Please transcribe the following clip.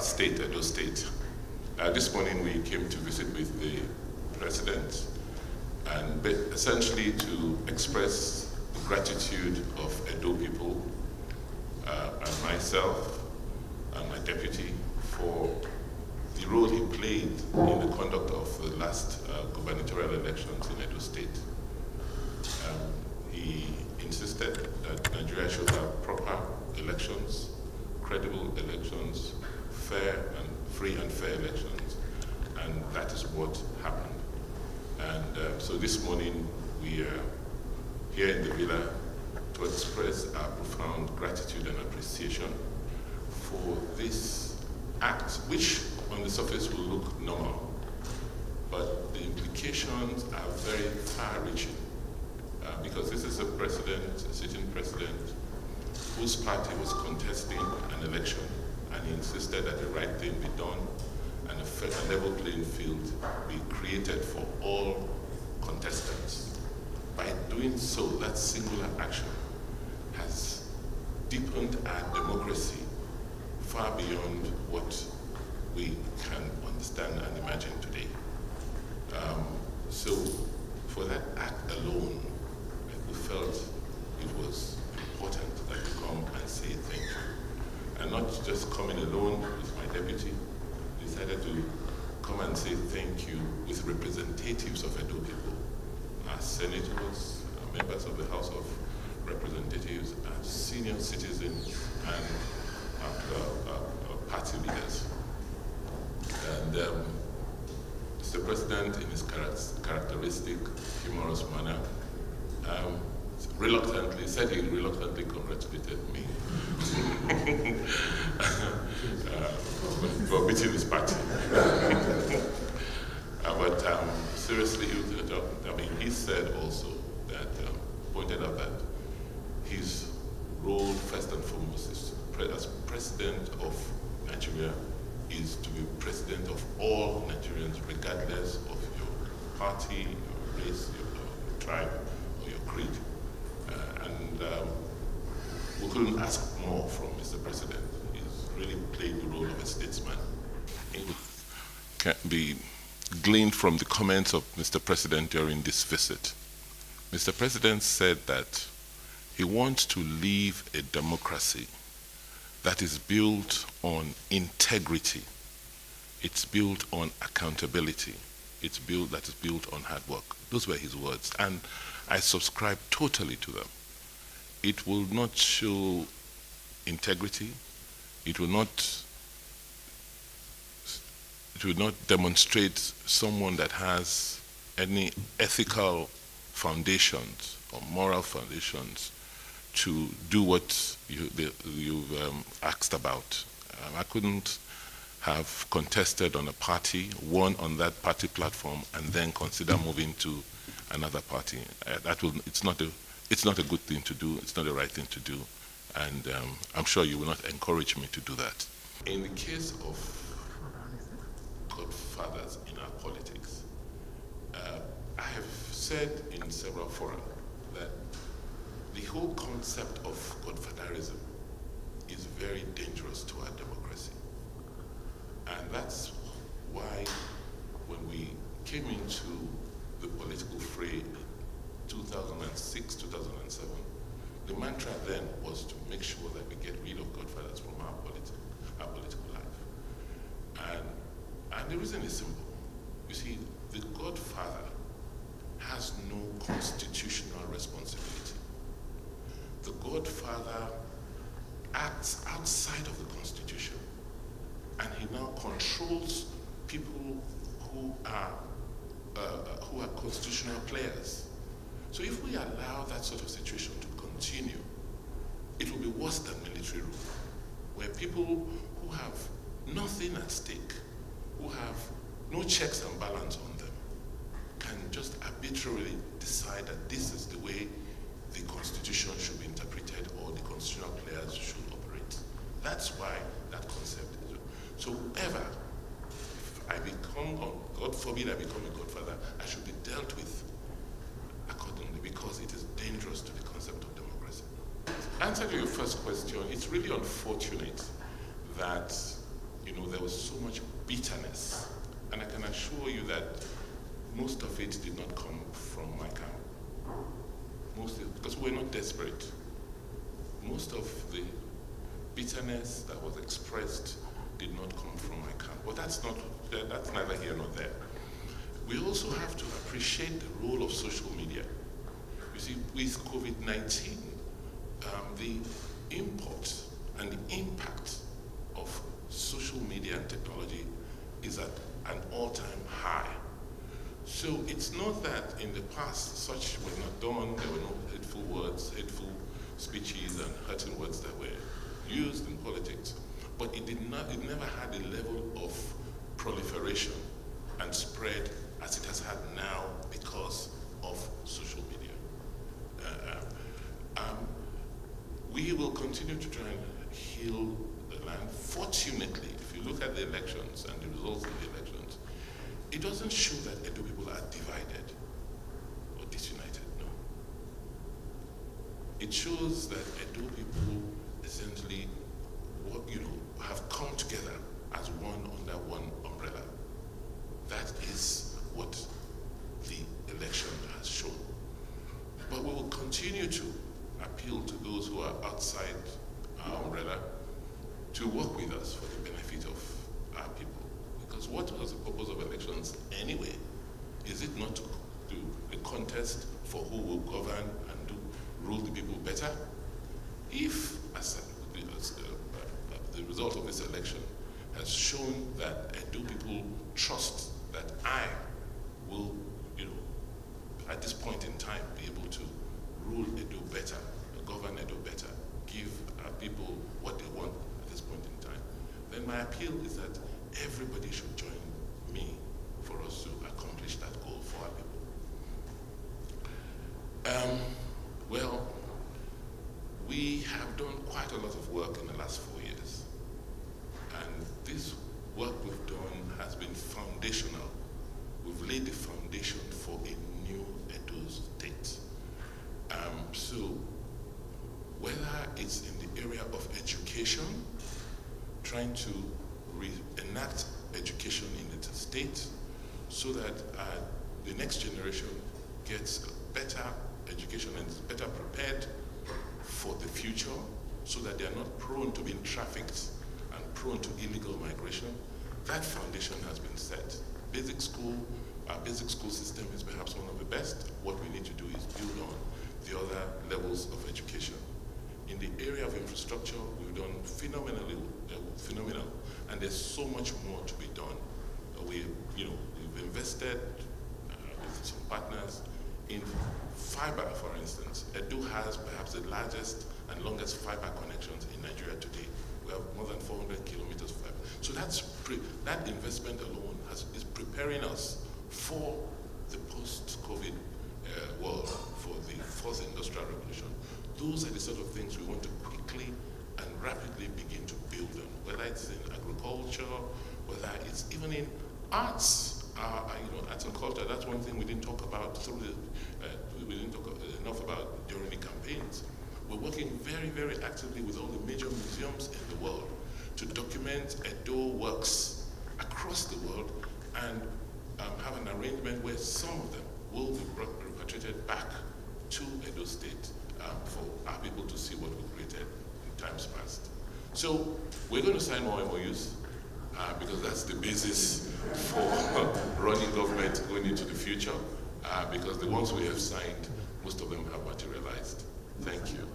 our state, Edo State. This morning we came to visit with the President and essentially to express the gratitude of Edo people and myself and my deputy for the role he played in the conduct of the last gubernatorial elections in Edo State. He insisted that Nigeria should have proper elections, credible elections, free and fair elections, and that is what happened. And so this morning we are here in the villa to express our profound gratitude and appreciation for this act, which on the surface will look normal, but the implications are very far-reaching because this is a president, a sitting president, whose party was contesting an election, and he insisted that the right thing be done and a fair and level playing field be created for all contestants. By doing so, that singular action has deepened our democracy far beyond what we can understand and imagine today. So for that act alone, we felt it was important that we come and say thank you. And not just coming alone with my deputy, decided to come and say thank you with representatives of Edo people, our senators, our members of the House of Representatives, our senior citizens, and our party leaders. And Mr. President, in his characteristic, humorous manner, said he reluctantly congratulated me for beating his party. But seriously, I mean, he said also that, pointed out that his role, first and foremost, is as president of Nigeria, is to be president of all Nigerians, regardless of your party, your race, your tribe, or your creed. We couldn't ask more from Mr. President. He's really played the role of a statesman. It can be gleaned from the comments of Mr. President during this visit. Mr. President said that he wants to leave a democracy that is built on integrity. It's built on accountability. That is built on hard work. Those were his words, and I subscribe totally to them. It will not show integrity. It will not demonstrate someone that has any ethical foundations or moral foundations to do what you've asked about. I couldn't have contested on a party, won on that party platform, and then consider moving to another party. It's not a good thing to do. It's not the right thing to do, and I'm sure you will not encourage me to do that. In the case of godfathers in our politics, I have said in several fora that the whole concept of godfatherism is very dangerous to our democracy. And that's why when we came into the political fray in 2006, 2007, the mantra then was to make sure that we get rid of godfathers from our political life. And the reason is simple. You see, the godfather has no constitutional responsibility. The godfather acts outside of the Constitution, and he now controls people who are constitutional players. So if we allow that sort of situation to continue, it will be worse than military rule, where people who have nothing at stake, who have no checks and balance on them, can just arbitrarily decide that this is the way the Constitution should be interpreted or the constitutional players should operate. That's why that concept is. So whoever, if I become, or God forbid I become a godfather, I should be dealt with accordingly, because it is dangerous to the concept of democracy. Answer to your first question, it's really unfortunate that you know, there was so much bitterness. And I can assure you that most of it did not come from my camp. Because we're not desperate. Most of the bitterness that was expressed did not come from my camp. But that's neither here nor there. We also have to appreciate the role of social media. You see, with COVID-19, the import and the impact of social media and technology is at an all-time high. So it's not that in the past such was not done, there were no hateful words, hateful speeches and hurting words that were used in politics, but it never had the level of proliferation and spread as it has had now because of social media. We will continue to try and heal the land. Fortunately, if you look at the elections and the results of the elections, it doesn't show that Edo people are divided or disunited, no. It shows that Edo people essentially, have come together as one under one umbrella. That is what the election has shown. But we will continue to appeal to those who are outside our umbrella to work with us for the benefit of our people. Because what was the purpose of elections anyway? Is it not to do a contest for who will govern and rule the people better? If, as the result of this election has shown that Edo people trust that I will, at this point in time, be able to rule Edo better, govern Edo better, give our people what they want at this point in time, then my appeal is that everybody should join me for us to accomplish that goal for our people. Well, we have done quite a lot of work in the last 4 years. And this work we've done has been foundational. We've laid the foundation for a new Edo state. So whether it's in the area of education, trying to reenact education in the state so that the next generation gets better education and is better prepared for the future so that they are not prone to being trafficked and prone to illegal migration. That foundation has been set. Our basic school system is perhaps one of the best. What we need to do is build on the other levels of education. In the area of infrastructure, we've done phenomenal, and there's so much more to be done. We've invested with some partners in fiber, for instance. Edo has perhaps the largest and longest fiber connections in Nigeria today. We have more than 400 kilometers of fiber. So that investment alone is preparing us for the post-COVID world, for the fourth industrial revolution. Those are the sort of things we want to quickly and rapidly begin to build on, whether it's in agriculture, whether it's even in arts. Arts and culture, that's one thing we didn't talk about we didn't talk enough about during the campaigns. We're working very, very actively with all the major museums in the world to document Edo works across the world and have an arrangement where some of them will be repatriated back to Edo State for our people to see what we created in times past. So we're going to sign more MOUs because that's the basis for running government going into the future because the ones we have signed, most of them have materialized. Thank you.